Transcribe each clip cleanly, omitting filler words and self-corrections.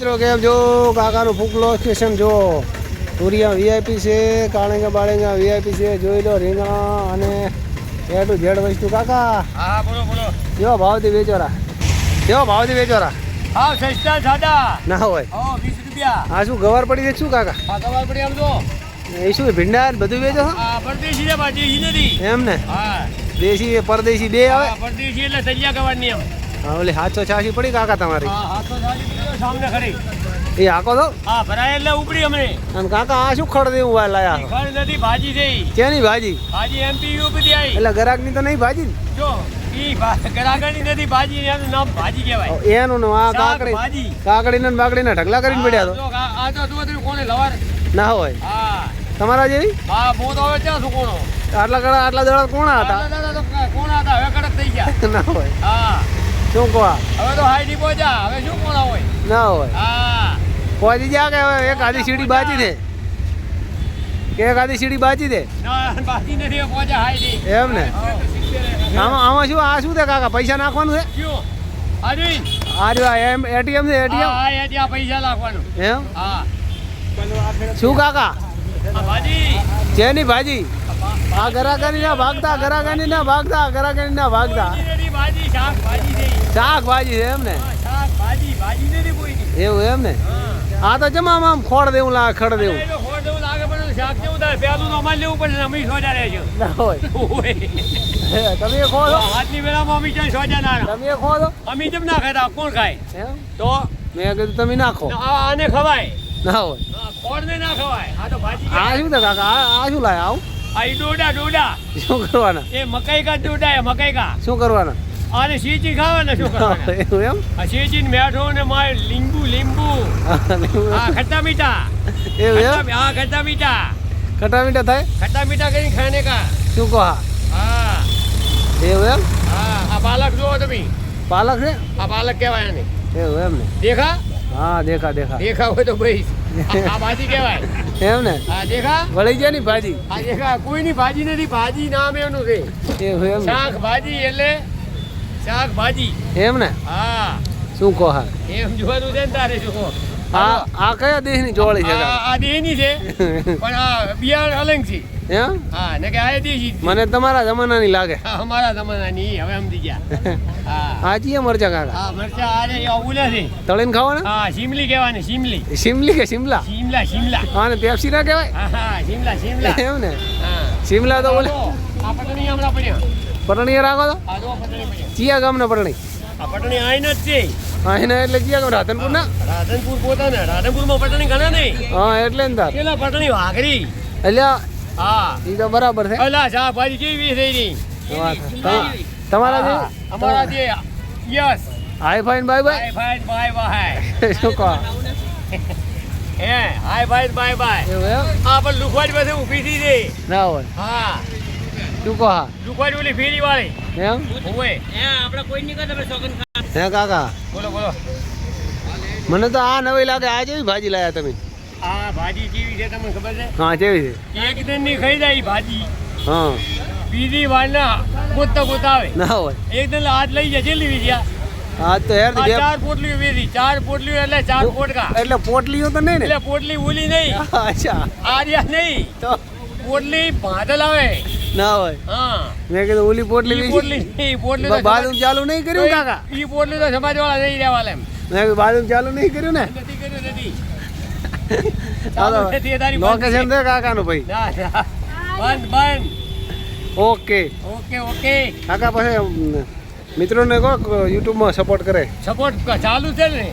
મિત્રો કેમ જો કાકાનું ફૂકલો સ્ટેશન જો તુરિયા વીઆઈપી છે, કાળેંગા બાળેંગા વીઆઈપી છે. જોઈ લો રીંગણા અને એ ટુ ઝેડ વસ્તુ. કાકા હા બોલો બોલો. કેવો ભાવથી વેચોરા? કેવો ભાવથી વેચોરા? હા સસ્તા સાદા ના હોય. 20 રૂપિયા. આ શું ગવાર પડી છે શું કાકા? હા ગવાર પડી આમ તો. એ શું ભીંડા બધું વેચો છો? હા પરદેશી છે બાજી નથી. એમ ને? હા દેશી પરદેશી બે આવે? હા પરદેશી એટલે તલિયા ગવારની એમ. હા ઓલી 786 પડી કાકા તમારી? હા 786 સામને ખરી. એ હાકો તો? હા ભરાય એટલે ઉપડી અમને. અને કાકા આ શું ખડ દેવું આ લાયા? ખડ નથી ભાજી છે. કેની ભાજી? ભાજી એમપી યુપી આવી. એટલે ગરાકની તો નહીં ભાજી ને? જો ઈ ગરાગણી નથી ભાજી, એનું નામ ભાજી કહેવાય. એનું ને આ કાકડી ભાજી કાકડીને ને બાકડીને ઢગલા કરીને પડ્યા તો આ તો તું કોને લવાર ના હોય. હા તમારા જેવી? હા બહુ તો હવે ક્યાં શું કોણો આટલા દડા કોણા હતા? કોણ હતા હવે કડક થઈ ગયા. ના હોય. હા શું કહો? હવે તો હાઈડી પહોંચ્યા, હવે શું કોણા હોય. ના હોય. હા પહોંચી જા કે હવે એક આધી સીડી બાજી દે કે એક આધી સીડી બાજી દે? ના બાકી નથી હવે પહોંચ્યા હાઈડી. એમ ને? આમાં શું આ શું છે કાકા? પૈસા નાખવાનું છે? ક્યું હાજી આ જો એમ એટીએમ છે એટીએમ? હા ત્યાં પૈસા નાખવાનું. એમ? હા શું કાકા? ભાજી જેની ભાજી? આ ગરાગરી ના ભાગતા, ગરાગરી ના ભાગતા, ગરાગરી ના ભાગતા. ભાજી શાક ભાજી છે. શાકભાજી છે એમ ને? શાક ભાજી ભાજી નથી કોઈ. એવું એમ ને? આ તો જમા આમ ખોડ દેવું લાગે, ખડ દેવું. ખોટ દેવું લાગે પણ શાક જેવું થાય. પેલું તો અમારે લેવું પડે, અમે સોજા રહે છે. ના હોય. તમે ખો છો? હાથની વેળામાં અમે ક્યાંય સોજા ના રહો. તમે ખો છો? અમે જેમ ના ખાતા કોણ ખાય? એમ? તો મેં કીધું તમે નાખો. આને ખવાય, ના હોય. ખોડ ને ના ખવાય. આ તો ભાજી આ શું છે કાકા? આ શું લાયા આવું? આ ડોડા ડોડા શું કરવાના? એ મકાઈ કા ડોડા એ મકાઈ કા. શું કરવાના? આને સીચી ખાવાના શું કરવાના? એવું એમ? આ સીચી મેઠો ને માય લીંબુ લીંબુ. હા ખટ્ટા મીઠા. એવું એમ? હા ખટ્ટા મીઠા. ખટા મીઠા થાય? ખટ્ટા મીઠા કરીને ખાને કા. શું કહો? હા એવું એમ? હા આ પાલક જુઓ તમે. પાલક છે? આ પાલક કહેવાય આને. એવું એમ ને? દેખા હા દેખા દેખા. દેખા હોય તો ભાઈ આ ભાજી કહેવાય. એમ ને? હા દેખા વળી જાય ની ભાજી? આ દેખા કોઈની ભાજી નથી, ભાજી નામ એનું છે. એવું એમ ને? શાક ભાજી એટલે શાક ભાજી. એમ ને? હા શું કહો? હા એમ જોવાનું છે ને તારે શું કહો. આ કયા દેશની જોડી છે કાકા? આ દેની છે પણ આ બિયાર અલંગ છે. એમ? હા ને કે આ દેશી છે. મને તમારા જમાનાની લાગે. હા, અમારા જમાનાની હવે સમજી ગયા. હા હાજી મરચા કાકા? હા મરચા આરે ઓલા છે. તળીને ખાવાના? હા શિમલી કહેવાની શિમલી. શિમલી કે શિમલા? શિમલા શિમલા. આને પેપ્સી ના કહેવાય? હા હા શિમલા શિમલા. એમ ને? હા શિમલા તો બોલે આ પટણી હમણાં પડ્યા. પરણીએ રાખો તો? આ જો પટણી પડ્યા. ચિયા ગામના પરણી? આ પટણી આઈને જ છે. હા એના એટલે ચિયા ગામ? રાધનપુર ના? રાધનપુર પોતાને રાધનપુરમાં પટણી ઘણા નહીં. હા એટલે ને તાર પેલા પટણી વાઘરી. એટલે હા એ તો બરાબર છે. અલા શાકભાજી કેવી થઈ રહી. તમારા જે અમારા જે yes high fine bye bye? High bye bye. શું કહો? હે હાઈ બાય બાય બાય. એવું એમ? આ પણ લુખવાડી પાસે ઊભી થઈ છે. ના હોય. હા શું કહો? હા લુખવાડી ઓલી ફેરી વાળી. એમ? ઓએ હે આપણે કોઈ નહીં કરતા સોગન. હે કાકા બોલો બોલો. મને તો આ નવી લાગે. આ જેવી ભાજી લાયા તમે? આ ભાજી કેવી છે તમને ખબર છે? હા જેવી છે. એક દિન ની ખાઈ જાય ઈ ભાજી. હા બીજી વાર ના ગોતતા ગોતા આવે. ના હોય. એક દિન હાથ લઈ જાય જેટલી વીજ્યા. આ તો યાર આ 4 પોટલીઓ વેરી. 4 પોટલીઓ એટલે 4 પોટકા. એટલે પોટલીઓ તો નહીં ને? એટલે પોટલી ઓલી નહીં. અચ્છા આર્યા નહીં. તો પોટલી ભાદલ આવે. ના હોય. હા મેં કીધું ઓલી પોટલી ઈ પોટલી નહીં, પોટલી તો બાથરૂમ ચાલુ નહીં કર્યું કાકા? ઈ પોટલી તો સમાજ વાળા જઈ રહ્યા વાલે એમ. મેં કીધું બાથરૂમ ચાલુ નહીં કર્યું ને? નથી કર્યું નથી. હાલો ચાલુ નથી, એ તારી લોકેશન દે કાકાનું ભાઈ. ના ના બંધ બંધ. Okay okay okay. કાકા પછી મિત્રોને કહો યુટ્યુબમાં સપોર્ટ કરે. સપોર્ટ ચાલુ છે ને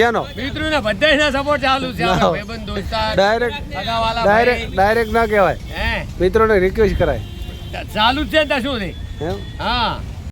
ચેનો મિત્રોને બધાયના સપોર્ટ ચાલુ છે. આપણા ભાઈબંધ દોસ્તાર ડાયરેક્ટ સગાવાલા ડાયરેક્ટ ના કહેવાય. હે મિત્રોને રિક્વેસ્ટ કરાય. ચાલુ જ છે ને તાર શું છે. એમ? હા